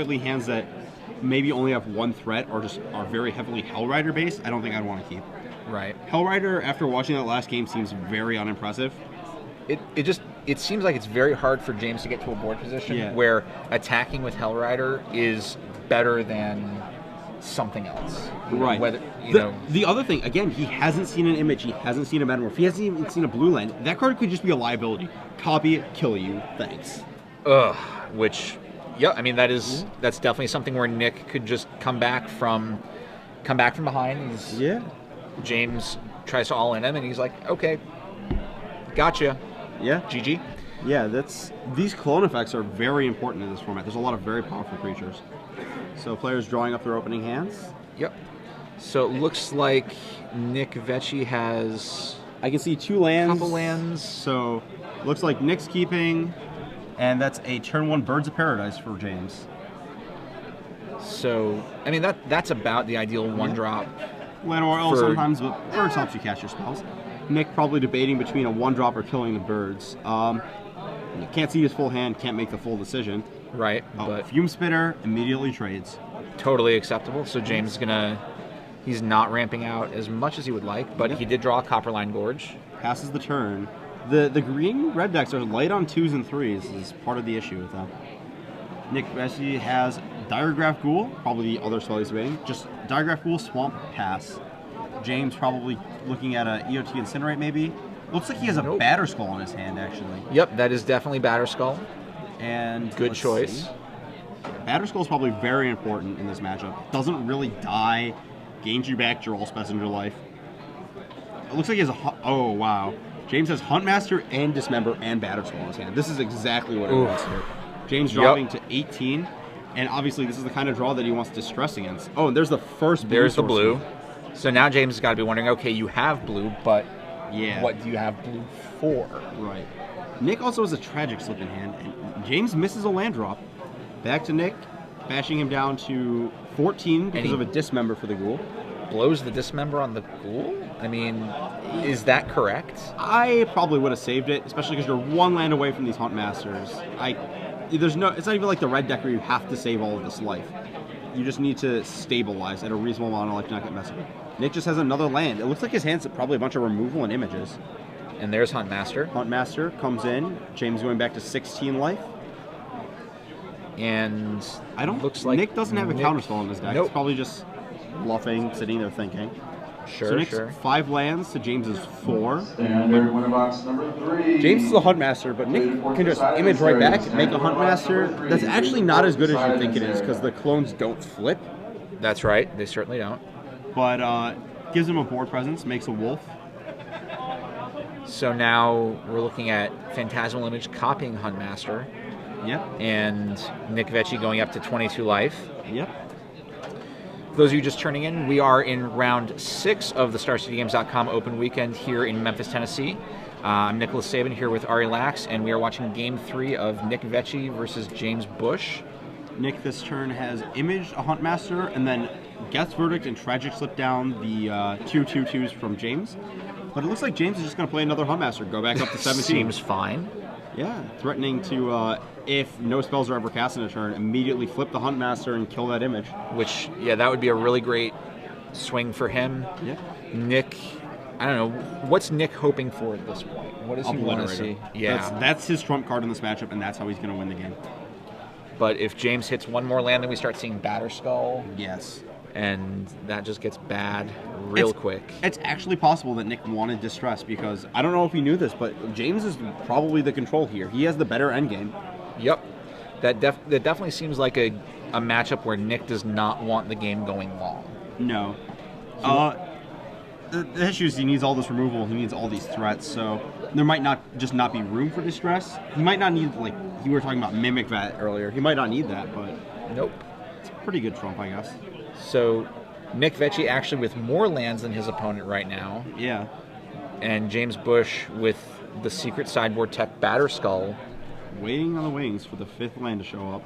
specifically hands that maybe only have one threat or just are very heavily Hellrider based, I don't think I'd want to keep. Right. Hellrider, after watching that last game, seems very unimpressive. It seems like it's very hard for James to get to a board position where attacking with Hellrider is better than something else. Right. Whether the other thing, again, he hasn't seen an image, he hasn't seen a metamorph, he hasn't even seen a blue land. That card could just be a liability. Copy it, kill you, thanks. Which, I mean that's definitely something where Nick could just come back from behind. James tries to all in him, and he's like, okay, gotcha. Yeah. GG. Yeah, these clone effects are very important in this format. There's a lot of very powerful creatures. So players drawing up their opening hands. Yep. So it looks like Nick Veccie has... I can see 2 lands. Couple lands. So looks like Nick's keeping, and that's a turn 1 Birds of Paradise for James. So, I mean, that's about the ideal 1-drop. Land Oil sometimes, but Birds helps you cast your spells. Nick probably debating between a 1-drop or killing the birds. Can't see his full hand, can't make the full decision. Right, but Fume Spitter immediately trades. Totally acceptable. So James is he's not ramping out as much as he would like, but he did draw a Copperline Gorge. Passes the turn. The green-red decks are light on 2s and 3s is part of the issue with them. Nick Veccie has Diregraph Ghoul, probably the other spell he's debating. Just Diregraph Ghoul, Swamp, pass. James probably looking at a EOT Incinerate maybe. Looks like he has a Batterskull in his hand, actually. Yep, that is definitely Batterskull. And good choice. Batterskull is probably very important in this matchup. Doesn't really die, gains you back your all spells into your life. It looks like he has oh wow. James has Huntmaster and Dismember and Batterskull in his hand. This is exactly what he wants here. James dropping to 18, and obviously this is the kind of draw that he wants Distress against. Oh, and there's the first blue. There's the blue. So now James has got to be wondering, okay, you have blue, but what do you have blue for? Right. Nick also has a Tragic Slip in hand, and James misses a land drop. Back to Nick, bashing him down to 14 because of a Dismember for the Ghoul. Blows the Dismember on the Ghoul? I mean, is that correct? I probably would have saved it, especially because you're 1 land away from these Huntmasters. It's not even like the red deck where you have to save all of this life. You just need to stabilize at a reasonable amount of life to not get messed up. Nick just has another land. It looks like his hand's probably a bunch of removal and images. And there's Huntmaster. Huntmaster comes in. James going back to 16 life. And looks like Nick doesn't have a counterspell in his deck. Nope. It's probably just bluffing, sitting there thinking. So Nick's 5 lands to James's 4. Standard winner box number 3. James is a Huntmaster, but Nick can just image right back, make a Huntmaster. That's actually not as good as you think it is because the clones don't flip. That's right, they certainly don't. But gives him a board presence, makes a wolf. So now we're looking at Phantasmal Image copying Huntmaster. Yep. And Nick Veccie going up to 22 life. Yep. For those of you just turning in, we are in round 6 of the StarCityGames.com open weekend here in Memphis, Tennessee. I'm Nicholas Saban here with Ari Lax, and we are watching Game 3 of Nick Veccie versus James Bush. Nick this turn has imaged a Huntmaster, and then Guess Verdict and Tragic Slip down the 2/2/2s from James. But it looks like James is just going to play another Huntmaster, go back up to 17. Seems fine. Yeah, threatening to, if no spells are ever cast in a turn, immediately flip the Huntmaster and kill that image. Which, that would be a really great swing for him. Yeah. Nick, I don't know, what's Nick hoping for at this point? What does he want to see? Yeah. That's his trump card in this matchup, and that's how he's going to win the game. But if James hits one more land, then we start seeing Batterskull. Yes. And that just gets bad real quick. It's actually possible that Nick wanted Distress because, I don't know if he knew this, but James is probably the control here. He has the better endgame. Yep. That definitely seems like a matchup where Nick does not want the game going long. No. The issue is he needs all this removal, he needs all these threats, so there might not be room for Distress. He might not need, like, you were talking about Mimic Vat earlier. He might not need that, but... Nope. It's a pretty good trump, I guess. So, Nick Veccie actually with more lands than his opponent right now. Yeah. And James Bush with the secret sideboard tech Batterskull. Waiting on the wings for the 5th land to show up.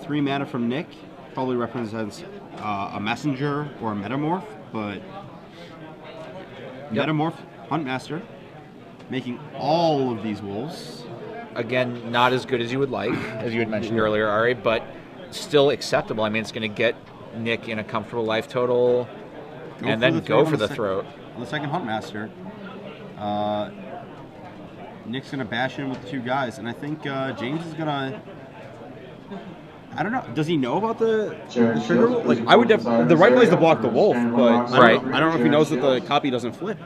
3 mana from Nick. Probably represents a Messenger or a Metamorph, but... Metamorph, Huntmaster, making all of these wolves. Again, not as good as you would like, as you had mentioned earlier, Ari, but still acceptable. I mean, it's going to get Nick in a comfortable life total, and then go for the throat. On the second Huntmaster, Nick's going to bash in with the two guys, and I think James is going to... I don't know. Does he know about the trigger rule? Like, I would the right play is to block the wolf, but I don't know if he knows that the copy doesn't flip.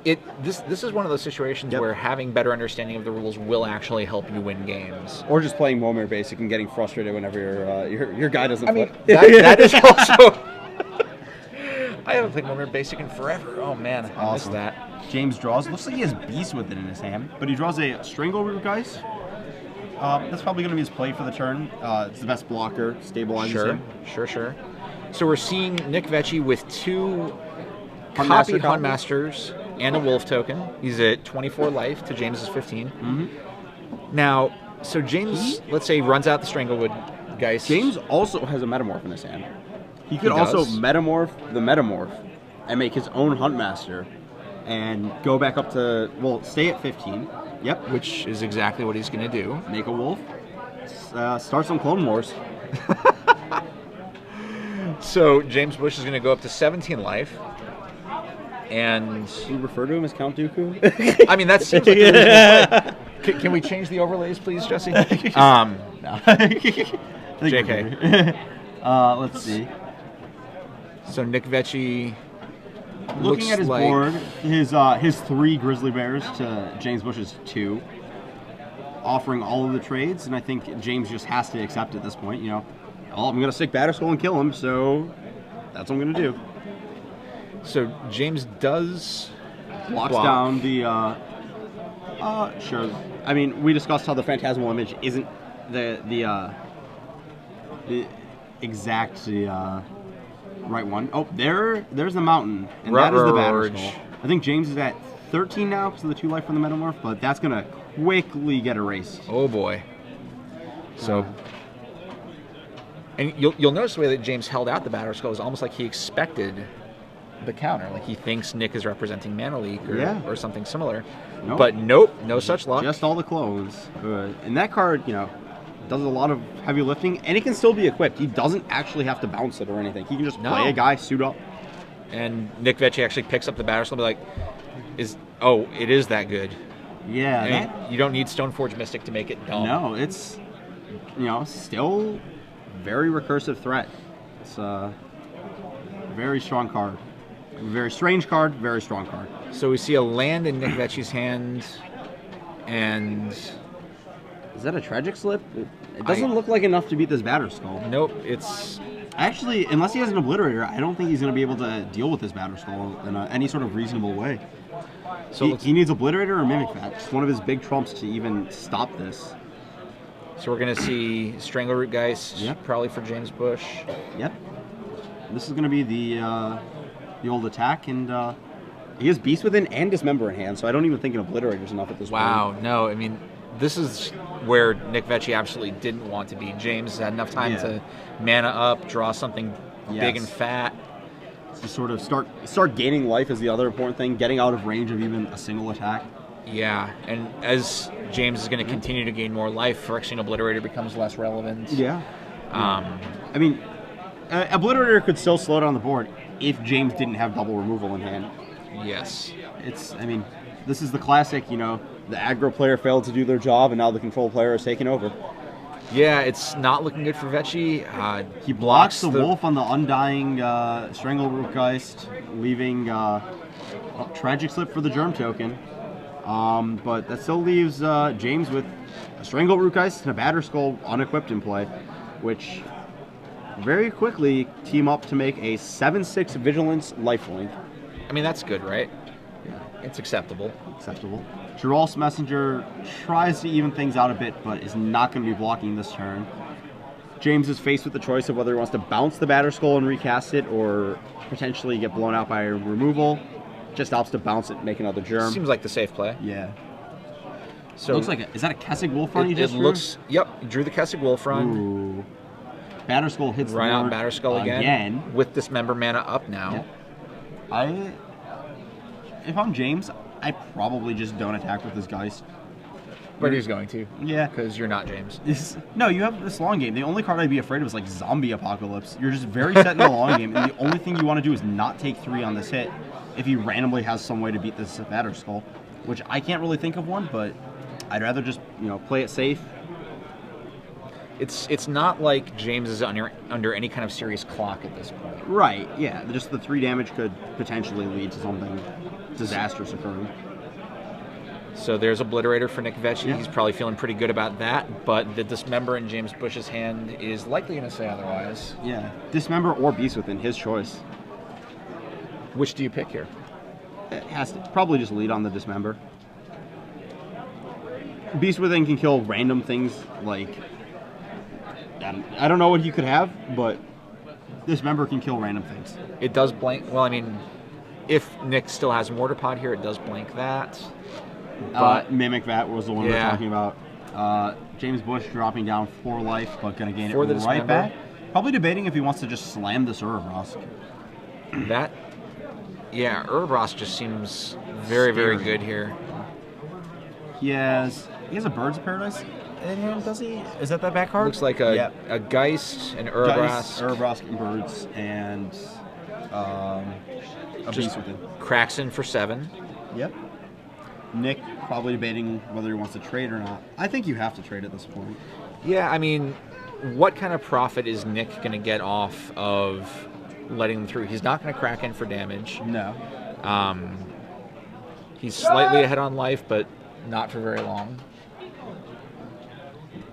This is one of those situations where having better understanding of the rules will actually help you win games. Or just playing Momir Basic and getting frustrated whenever your guy doesn't flip. That is also... I haven't played Momir Basic in forever. Oh man, I missed that. James draws. Looks like he has Beast with it in his hand, but he draws a Strangleroot Geist. That's probably going to be his play for the turn. It's the best blocker, stabilizes him. Sure. So we're seeing Nick Veccie with two copied Huntmasters and a Wolf token. He's at 24 life to James's 15. Mm-hmm. Now, so James, let's say, runs out the Stranglewood Geist. James also has a Metamorph in his hand. He could also Metamorph the Metamorph and make his own Huntmaster and go back up to, well, stay at 15. Yep. Which is exactly what he's going to do. Make a wolf. Start some Clone Wars. So James Bush is going to go up to 17 life. And... Can you refer to him as Count Dooku? I mean, that seems like the reasonable play. Can we change the overlays, please, Jesse? No. JK. Let's see. So Nick Veccie... Looking at his board, his 3 Grizzly Bears to James Bush's 2, offering all of the trades, and I think James just has to accept at this point. You know, well, I'm going to stick Batterskull and kill him, so that's what I'm going to do. So James does blocks down the. Sure. I mean, we discussed how the Phantasmal Image isn't the exact right one. Oh, there's the mountain, and that is the Batterskull. I think James is at 13 now because of the 2 life from the Metamorph, but that's going to quickly get erased. Oh, boy. So, and you'll notice the way that James held out the Batterskull is almost like he expected the counter. Like he thinks Nick is representing Mana Leak or something similar. Nope. But nope, no such luck. Just all the clones. And that card, you know, does a lot of heavy lifting, and it can still be equipped. He doesn't actually have to bounce it or anything. He can just play a guy, suit up. And Nick Veccie actually picks up the Batterskull and be like, it is that good. Yeah. I mean, you don't need Stoneforge Mystic to make it dumb. No, it's, you know, still very recursive threat. It's a very strong card. Very strange card, very strong card. So we see a land in Nick Vecchie's hand, and... Is that a Tragic Slip? It doesn't look like enough to beat this Batterskull. Nope, it's... Actually, unless he has an Obliterator, I don't think he's going to be able to deal with this Batterskull in any sort of reasonable way. So he needs Obliterator or Mimic Vat. Just one of his big trumps to even stop this. So we're going to see Strangleroot Geist, probably for James Bush. Yep. This is going to be the old attack, and he has Beast Within and Dismember in hand, so I don't even think an Obliterator is enough at this point. Wow, no, I mean... This is where Nick Veccie absolutely didn't want to be. James had enough time to mana up, draw something big and fat. To sort of start gaining life is the other important thing, getting out of range of even a single attack. Yeah, and as James is going to continue to gain more life, Phyrexian Obliterator becomes less relevant. Yeah. I mean, Obliterator could still slow down the board if James didn't have double removal in hand. Yes. I mean, this is the classic, you know, the aggro player failed to do their job, and now the control player is taking over. Yeah, it's not looking good for Veccie. He blocks the wolf on the Undying Strangleroot Geist, leaving Tragic Slip for the Germ token. But that still leaves James with a Strangleroot Geist and a Batterskull unequipped in play, which very quickly team up to make a 7/6 Vigilance lifelink. I mean, that's good, right? Yeah. It's acceptable. Acceptable. Geralt's Messenger tries to even things out a bit, but is not going to be blocking this turn. James is faced with the choice of whether he wants to bounce the Batterskull and recast it, or potentially get blown out by removal. Just opts to bounce it, make another Germ. Seems like the safe play. Yeah. So it looks like is that a Kessig Wolf Run he just drew? Yep, drew the Kessig Wolf Run. Ooh. Batterskull hits Run out Batterskull again. With Dismember mana up now. If I'm James, I probably just don't attack with this Geist. But he's going to. Yeah. Because you're not James. No, you have this long game. The only card I'd be afraid of is like Zombie Apocalypse. You're just very set in the long game, and the only thing you want to do is not take 3 on this hit if he randomly has some way to beat this Batter Skull, which I can't really think of one, but I'd rather just, play it safe. It's not like James is under any kind of serious clock at this point. Right, yeah. Just the 3 damage could potentially lead to something disastrous occurring. So there's Obliterator for Nick Veccie. Yeah. He's probably feeling pretty good about that, but the Dismember in James Bush's hand is likely going to say otherwise. Yeah, Dismember or Beast Within, his choice. Which do you pick here? It has to probably just lead on the Dismember. Beast Within can kill random things like... I don't know what he could have, but Dismember can kill random things. It does blank... Well, I mean, if Nick still has Mortar Pod here, it does blank that. But Mimic Vat was the one we were talking about. James Bush dropping down 4 life, but going to gain it right Dismember. back. Probably debating if he wants to just slam this Ouroboros. That... Yeah, Ouroboros just seems very, very good here. He has a Birds of Paradise in hand, does he? Is that back card? Looks like a Geist, an Ouroboros. Ouroboros and Birds, and a Beast Within. Kraxin for 7. Yep. Nick probably debating whether he wants to trade or not. I think you have to trade at this point. Yeah, I mean, what kind of profit is Nick going to get off of letting them through? He's not going to crack in for damage. No. He's slightly ahead on life, but not for very long.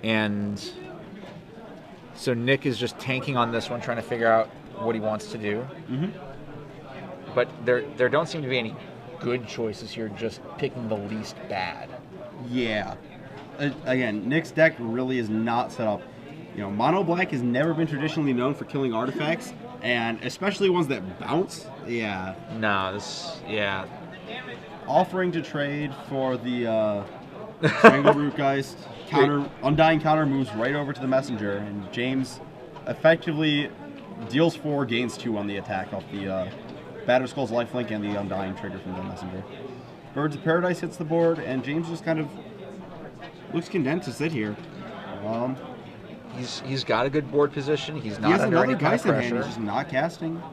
And so Nick is just tanking on this one, trying to figure out what he wants to do. Mm-hmm. But there don't seem to be any good choices here, just picking the least bad. Yeah. Again, Nick's deck really is not set up. Mono Black has never been traditionally known for killing artifacts, and especially ones that bounce. Yeah. No, Offering to trade for the Strangleroot Geist. Undying counter moves right over to the Messenger, and James effectively deals 4, gains 2 on the attack off the Batter Skull's lifelink and the Undying trigger from the Messenger. Birds of Paradise hits the board, and James just kind of looks content to sit here. He's got a good board position. He's not he has under another any kind of Geist in hand. pressure. He's just not casting.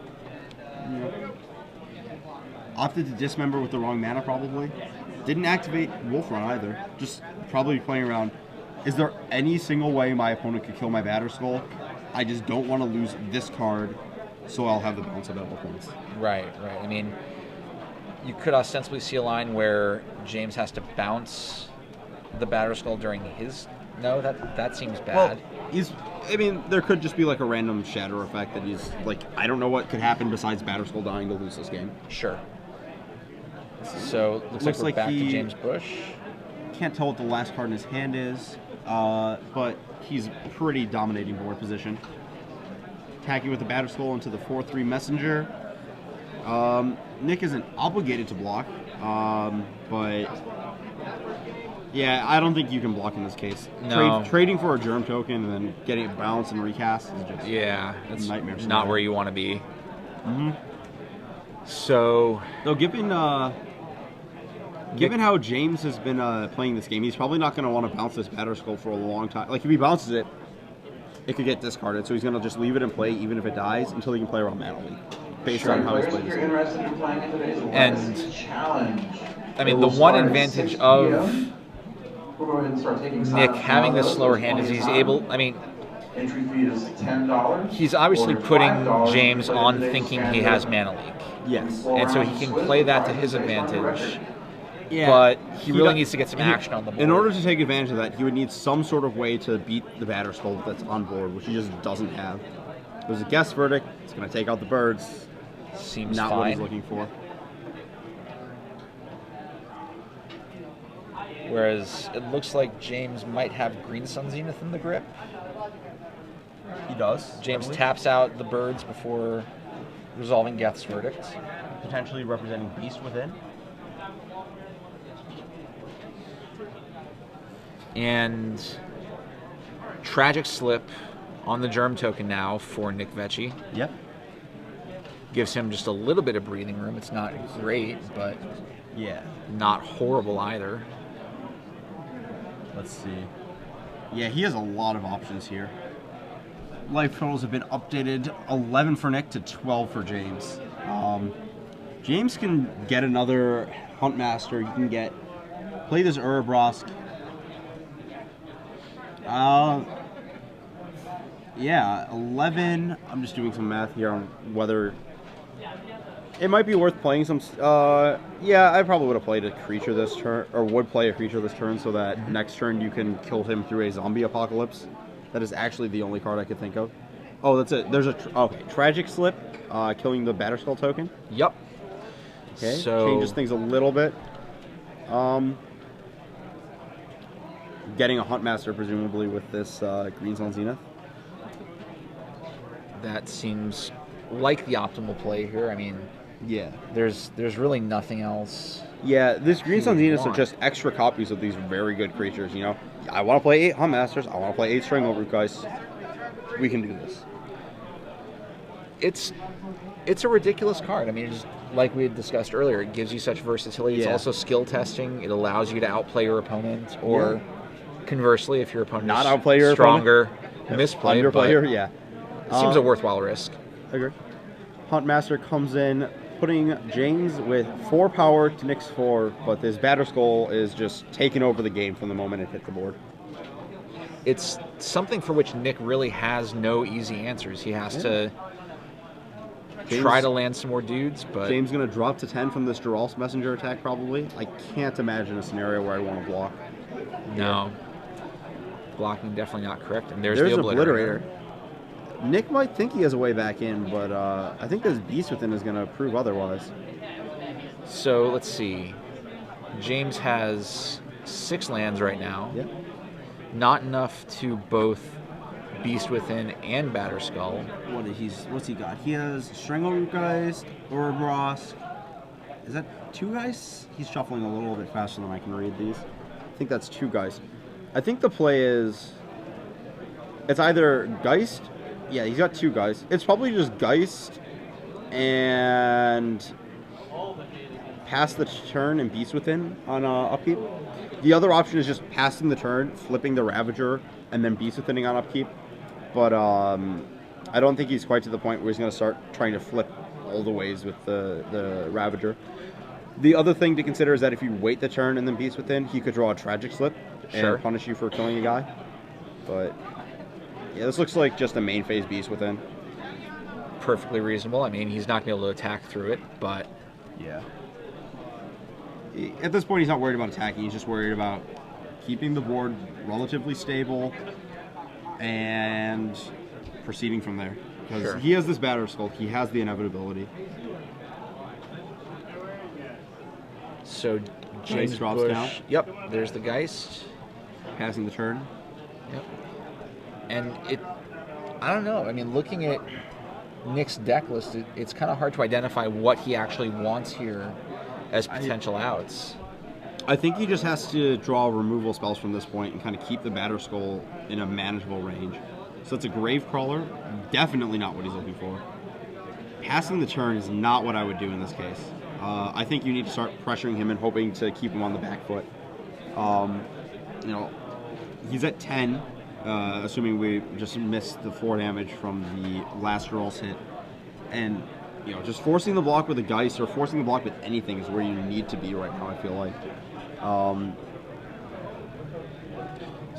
Opted to Dismember with the wrong mana, probably. Didn't activate Wolf Run either. Just probably playing around. Is there any single way my opponent could kill my Batter Skull? I just don't want to lose this card, so I'll have the bounce available points. Right. I mean, you could ostensibly see a line where James has to bounce the Batter Skull during his... No, that seems bad. Well, there could just be like a random shatter effect that he's like, I don't know what could happen besides Batter Skull dying to lose this game. Sure. So, looks like we're back to James Bush. Can't tell what the last card in his hand is, but he's pretty dominating board position. Attacking with the Batter Skull into the 4/3 Messenger. Nick isn't obligated to block, but yeah, I don't think you can block in this case. No. Trading for a Germ token and then getting it bounced and recast is just that's nightmare. Not where you want to be. Mm-hmm. So, though, given how James has been playing this game, he's probably not going to want to bounce this Batter Skull for a long time. Like, if he bounces it, it could get discarded, so he's going to just leave it in play even if it dies until he can play around Mana League, based on how he's played this game. And, I mean, the one advantage of Nick having this slower hand is he's able, I mean, entry fee is $10. he's obviously putting James on thinking he has Mana League. Yes. And so he can play that to his advantage. Yeah, but he really needs to get some action on the board. In order to take advantage of that, he would need some sort of way to beat the Batter Skull that's on board, which he just doesn't have. There's a guess verdict. It's going to take out the birds. Seems not fine. what he's looking for. Whereas it looks like James might have Green Sun Zenith in the grip. He does. James taps out the birds before resolving Geth's verdict. Potentially representing Beast Within. And Tragic Slip on the Germ token now for Nick Veccie. Yep. Gives him just a little bit of breathing room. It's not great, but yeah, not horrible either. Let's see. Yeah, he has a lot of options here. Life totals have been updated, 11 for Nick to 12 for James. James can get another Huntmaster. You can play this Urabrosk. Yeah, 11. I'm just doing some math here on whether it might be worth playing some. Yeah, I probably would have played a creature this turn, or would play a creature this turn, so that next turn you can kill him through a zombie apocalypse. That is actually the only card I could think of. Oh, that's it. There's okay, Tragic Slip, killing the Batterskull token. Yep. Okay, so changes things a little bit. Getting a Huntmaster presumably with this Green Sun Zenith. That seems like the optimal play here. I mean, yeah, there's really nothing else. Yeah, this Green Sun Zeniths are just extra copies of these very good creatures. You know, I want to play 8 Huntmasters. I want to play 8 Strangleroot Geist. We can do this. It's a ridiculous card. I mean, just like we had discussed earlier, it gives you such versatility. It's also skill testing. It allows you to outplay your opponent, or conversely, if your opponent not is outplay your stronger, misplay. Underplayer, yeah. It seems a worthwhile risk. Agree. Huntmaster comes in, putting James with 4 power to Nick's 4, but this Batterskull is just taking over the game from the moment it hit the board. It's something for which Nick really has no easy answers. He has to try to land some more dudes, but James going to drop to 10 from this Dural's Messenger attack, probably. I can't imagine a scenario where I want to block. No. Blocking definitely not correct. And there's an the Obliterator. Nick might think he has a way back in, but I think this Beast Within is going to prove otherwise. So let's see. James has 6 lands right now. Yeah. Not enough to both Beast Within and Batterskull. What's he got? He has Strangleroot Geist, Urabrosk. Is that 2 guys? He's shuffling a little bit faster than I can read these. I think that's 2 guys. I think the play is it's either Geist. Yeah, he's got 2 guys. It's probably just Geist and pass the turn and Beast Within on upkeep. The other option is just passing the turn, flipping the Ravager, and then Beast Withinning on upkeep. But I don't think he's quite to the point where he's going to start trying to flip all the ways with the Ravager. The other thing to consider is that if you wait the turn and then Beast Within, he could draw a Tragic Slip and punish you for killing a guy. But yeah, this looks like just a main phase Beast Within. Perfectly reasonable. I mean, he's not going to be able to attack through it, but yeah. At this point, he's not worried about attacking. He's just worried about keeping the board relatively stable and proceeding from there. Because he has this Batterskull, he has the inevitability. So James drops Bush, down. Yep, there's the Geist. Passing the turn. Yep. And I don't know. I mean, looking at Nick's deck list, it's kind of hard to identify what he actually wants here as potential outs. I think he just has to draw removal spells from this point and kind of keep the Batterskull in a manageable range. So it's a Gravecrawler, definitely not what he's looking for. Passing the turn is not what I would do in this case. I think you need to start pressuring him and hoping to keep him on the back foot. You know, he's at 10, assuming we just missed the 4 damage from the last Dural's hit. And you know, just forcing the block with a Geist or forcing the block with anything is where you need to be right now, I feel like.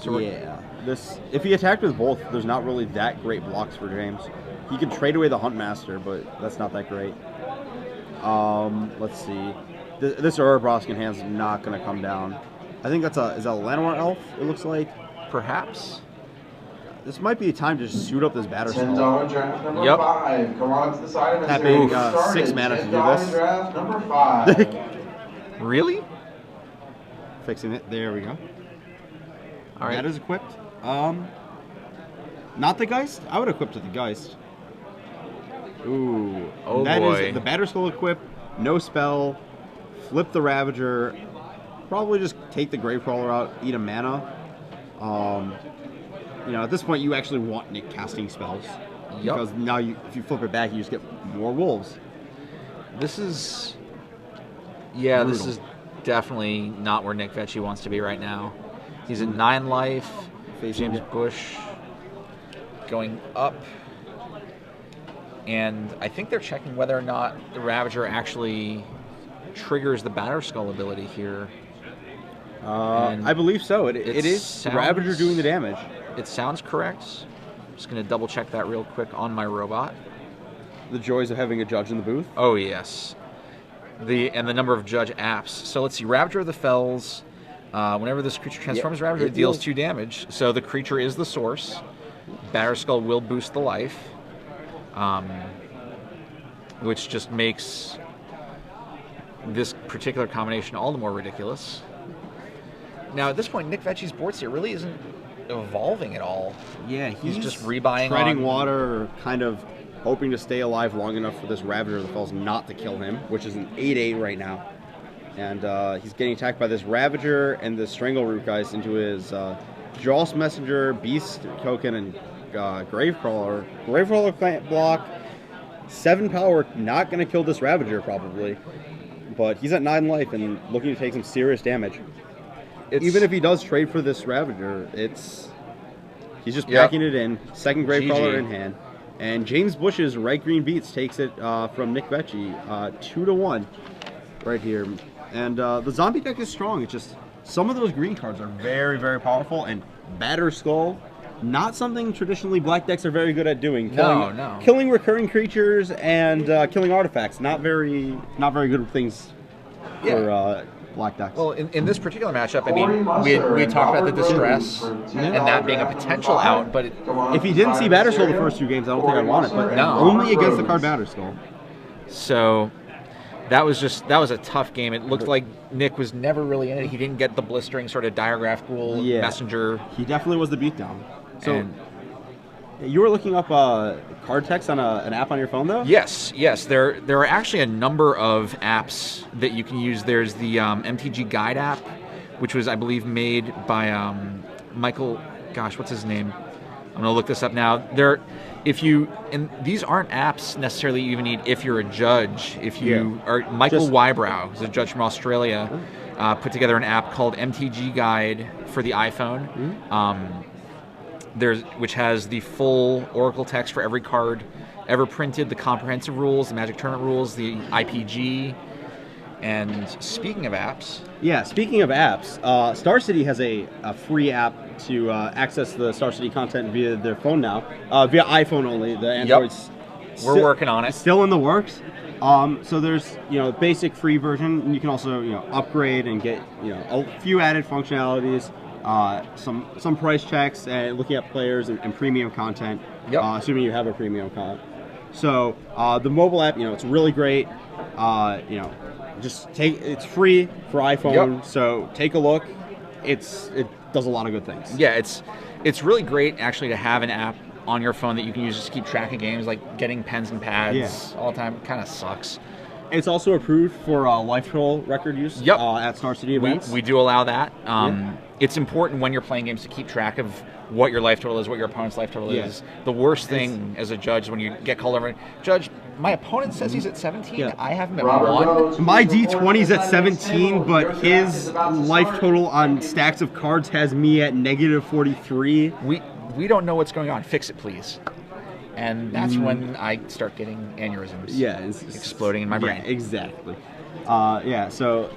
So yeah, if he attacked with both, there's not really that great blocks for James. He can trade away the Huntmaster, but that's not that great. Let's see. This Urabrosk in hand's not going to come down. I think is that a Llanowar Elf, it looks like? Perhaps. This might be a time to just shoot up this Batterskull. $10 draft number 5. Come on to the side of the Tapping series. 6 mana to do $10 this. draft number 5. Really? Fixing it. There we go. All right. That is equipped. Not the Geist? I would equip to the Geist. Ooh. Oh that boy. Is the Batterskull equip, no spell, flip the Ravager, probably just take the Gravecrawler out, eat a mana. You know, at this point, you actually want Nick casting spells. Yep. Because now, if you flip it back, you just get more wolves. This is... Yeah, Brutal. This is definitely not where Nick Veccie wants to be right now. He's at 9 life. Facing James it. Bush going up. And I think they're checking whether or not the Ravager actually triggers the Batterskull ability here. And I believe so. It is sounds- Ravager doing the damage. It sounds correct. I'm just going to double check that real quick on my robot. The joys of having a judge in the booth. Oh, yes. And the number of judge apps. So let's see. Ravager of the Fells. Whenever this creature transforms, Ravager it deals deals- 2 damage. So the creature is the source. Batterskull will boost the life, which just makes this particular combination all the more ridiculous. Now, at this point, Nick Vecchie's board state really isn't evolving at all. Yeah, He's just rebuying treading on- water, kind of hoping to stay alive long enough for this Ravager of the Fells not to kill him, which is an 8/8 right now. And he's getting attacked by this Ravager and the Strangleroot guys into his Jaws Messenger, Beast Token, and Gravecrawler. Gravecrawler can't block. 7 power, not going to kill this Ravager probably. But he's at 9 life and looking to take some serious damage. Even if he does trade for this Ravager, he's just packing it in. Second Gravecrawler GG. in hand. And James Bush's Red Green Beats takes it from Nick Veccie 2-1 right here. And the zombie deck is strong. It's just some of those green cards are very, very powerful. And Batterskull, not something traditionally black decks are very good at doing. Killing recurring creatures and killing artifacts. Not very good things for black decks. Well, in this particular matchup, I mean, we talked about the distress and that being a potential out, but if he didn't see Batterskull the first 2 games, I don't think I'd want it. But only against the card Batterskull. So that was a tough game. It looked like Nick was never really in it. He didn't get the blistering sort of Diagraph Ghoul messenger. He definitely was the beatdown. So And you were looking up card text on an app on your phone, though? yes. There are actually a number of apps that you can use. There's the MTG Guide app, which was, I believe, made by Michael. Gosh, what's his name? I'm gonna look this up now. And these aren't apps necessarily you even need if you're a judge. If you are Michael Wybrow, who's a judge from Australia, put together an app called MTG Guide for the iPhone. Which has the full Oracle text for every card ever printed, the comprehensive rules, the Magic Tournament rules, the IPG. And speaking of apps... Yeah, speaking of apps, Star City has a free app to access the Star City content via their phone now. Via iPhone only. The Android's We're working on it. Still in the works. So there's basic free version, and you can also upgrade and get a few added functionalities. Some price checks and looking at players and premium content, assuming you have a premium account. So the mobile app, it's really great. It's free for iPhone, so take a look. It does a lot of good things. Yeah, it's really great actually to have an app on your phone that you can use just to keep track of games, like getting pens and pads all the time. Kind of sucks. It's also approved for life total record use at Star City events. We do allow that. It's important when you're playing games to keep track of what your life total is, what your opponent's life total is. The worst thing as a judge is when you get called over. Judge, my opponent says he's at 17. I have him at 1. My D20's at 17, but his life total on stacks of cards has me at -43. We don't know what's going on. Fix it, please. And that's when I start getting aneurysms. Yeah, it's exploding in my brain. Yeah, exactly. So